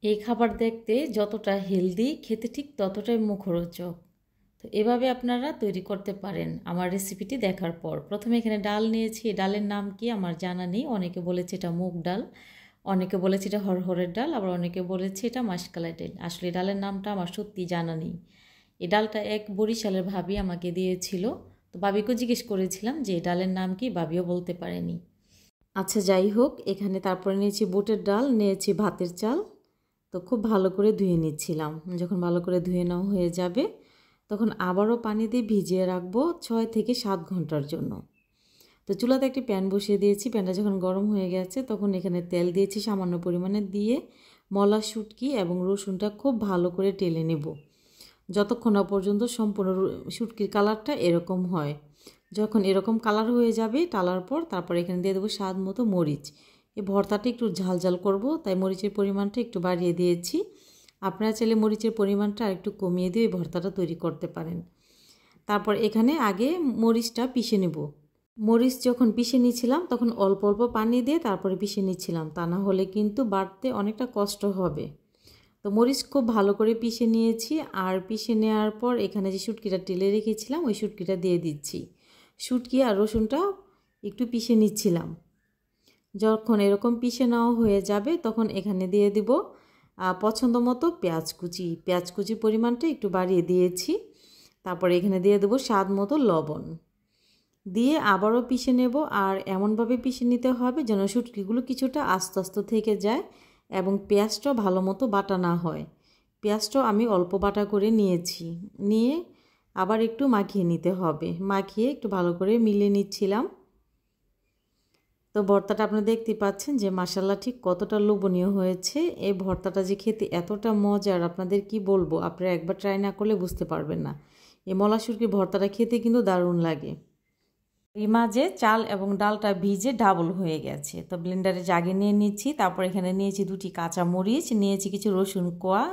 এই খাবার দেখতে যতটা হেলদি, খেতে ঠিক ততটাই মুখরোচক। তো এভাবে আপনারা তৈরি করতে পারেন আমার রেসিপিটি দেখার পর। প্রথমে এখানে ডাল নিয়েছি। ডালের নাম কি আমার জানা নেই। অনেকে বলেছে এটা মুগ ডাল, অনেকে বলেছে এটা হরহরের ডাল, আবার অনেকে বলেছে এটা মাসকলাই ডাল। আসলে ডালের নামটা আমার সত্যি জানা নেই। এই ডালটা এক বরিশালের ভাবি আমাকে দিয়েছিল। তো ভাবিকেও জিজ্ঞেস করেছিলাম যে এই ডালের নাম কি, ভাবিও বলতে পারেনি। আচ্ছা, যাই হোক, এখানে তারপরে নিয়েছি বুটের ডাল, নিয়েছি ভাতের চাল। তো খুব ভালো করে ধুয়ে নিচ্ছিলাম। যখন ভালো করে ধুয়ে নেওয়া হয়ে যাবে তখন আবারও পানি দিয়ে ভিজিয়ে রাখবো 6 থেকে 7 ঘন্টার জন্য। তো চুলাতে একটি প্যান বসিয়ে দিয়েছি। প্যানটা যখন গরম হয়ে গেছে তখন এখানে তেল দিয়েছি সামান্য পরিমাণে, দিয়ে মলা শুটকি এবং রসুনটা খুব ভালো করে টেলে নেব যতক্ষণ না পর্যন্ত সম্পূর্ণ শুটকির কালারটা এরকম হয়। যখন এরকম কালার হয়ে যাবে টালার পর তারপর এখানে দিয়ে দেবো স্বাদ মতো মরিচ। এই ভর্তাটা একটু ঝালঝাল করব, তাই মরিচের পরিমাণটা একটু বাড়িয়ে দিয়েছি। আপনারা চাইলে মরিচের পরিমাণটা আরেকটু কমিয়ে দিয়ে এই ভর্তাটা তৈরি করতে পারেন। তারপর এখানে আগে মরিচটা পিষে নেব। মরিচ যখন পিষে নিয়েছিলাম তখন অল্প অল্প পানি দিয়ে তারপরে পিষে নিচ্ছিলাম, তা না হলে কিন্তু বাটতে অনেকটা কষ্ট হবে। তো মরিচ খুব ভালো করে পিষে নিয়েছি। আর পিষে নেওয়ার পর এখানে যে শুটকিটা টেলে রেখেছিলাম ওই শুটকিটা দিয়ে দিচ্ছি। শুটকি আর রসুনটা একটু পিষে নিচ্ছিলাম। যখন এরকম পিষে নেওয়া হয়ে যাবে তখন এখানে দিয়ে দিব পছন্দ মতো পেঁয়াজ কুচি। পেঁয়াজ কুচির পরিমাণটা একটু বাড়িয়ে দিয়েছি। তারপরে এখানে দিয়ে দেবো স্বাদ মতো লবণ, দিয়ে আবারও পিষে নেব। আর এমনভাবে পিষে নিতে হবে যেন শুটকিগুলো কিছুটা আস্তে আস্তে থেকে যায় এবং পেঁয়াজটাও ভালো মতো বাটা না হয়। পেঁয়াজটাও আমি অল্প বাটা করে নিয়েছি, নিয়ে আবার একটু মাখিয়ে নিতে হবে। মাখিয়ে একটু ভালো করে মিলিয়ে নিচ্ছিলাম। তো ভর্তাটা আপনারা দেখতে পাচ্ছেন যে মাশাআল্লাহ ঠিক কতটা লোভনীয় হয়েছে। এই ভর্তাটা যে খেতে এতটা মজার আপনাদের কি বলবো, আপনারা একবার ট্রাই না করলে বুঝতে পারবেন না। এই মলা শুটকির ভর্তাটা খেতে কিন্তু দারুণ লাগে। এর মাঝে চাল এবং ডালটা ভিজে ডাবল হয়ে গেছে। তো ব্লেন্ডারে জাগে নিয়ে নিচ্ছি। তারপর এখানে নিয়েছি 2টি কাঁচা মরিচ, নিয়েছি কিছু রসুন কোয়া,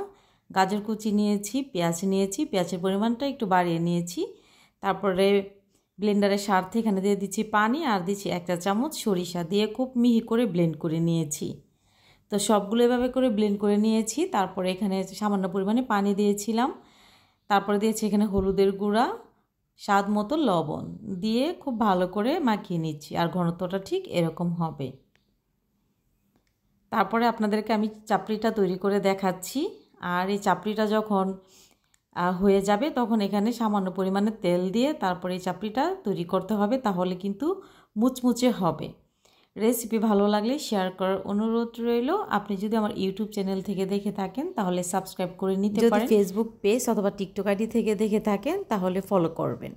গাজর কুচি নিয়েছি, পেঁয়াজ নিয়েছি, পেঁয়াজের পরিমাণটা একটু বাড়িয়ে নিয়েছি। তারপরে ব্লেন্ডারের স্বার্থে এখানে দিয়ে দিচ্ছি পানি, আর দিচ্ছি 1 চা চামচ সরিষা, দিয়ে খুব মিহি করে ব্লেন্ড করে নিয়েছি। তো সবগুলো এভাবে করে ব্লেন্ড করে নিয়েছি। তারপরে এখানে সামান্য পরিমাণে পানি দিয়েছিলাম। তারপরে দিয়েছি এখানে হলুদের গুঁড়া, স্বাদ মতো লবণ, দিয়ে খুব ভালো করে মাখিয়ে নিচ্ছি। আর ঘনত্বটা ঠিক এরকম হবে। তারপরে আপনাদেরকে আমি চাপড়িটা তৈরি করে দেখাচ্ছি। আর এই চাপড়িটা যখন হয়ে যাবে তখন এখানে সামান্য পরিমাণে তেল দিয়ে তারপরে এই চাপড়িটা তৈরি করতে হবে, তাহলে কিন্তু মুচমুচে হবে। রেসিপি ভালো লাগলে শেয়ার করার অনুরোধ রইল। আপনি যদি আমার ইউটিউব চ্যানেল থেকে দেখে থাকেন তাহলে সাবস্ক্রাইব করে নিতে পারেন। যদি ফেসবুক পেজ অথবা টিকটক আইডি থেকে দেখে থাকেন তাহলে ফলো করবেন।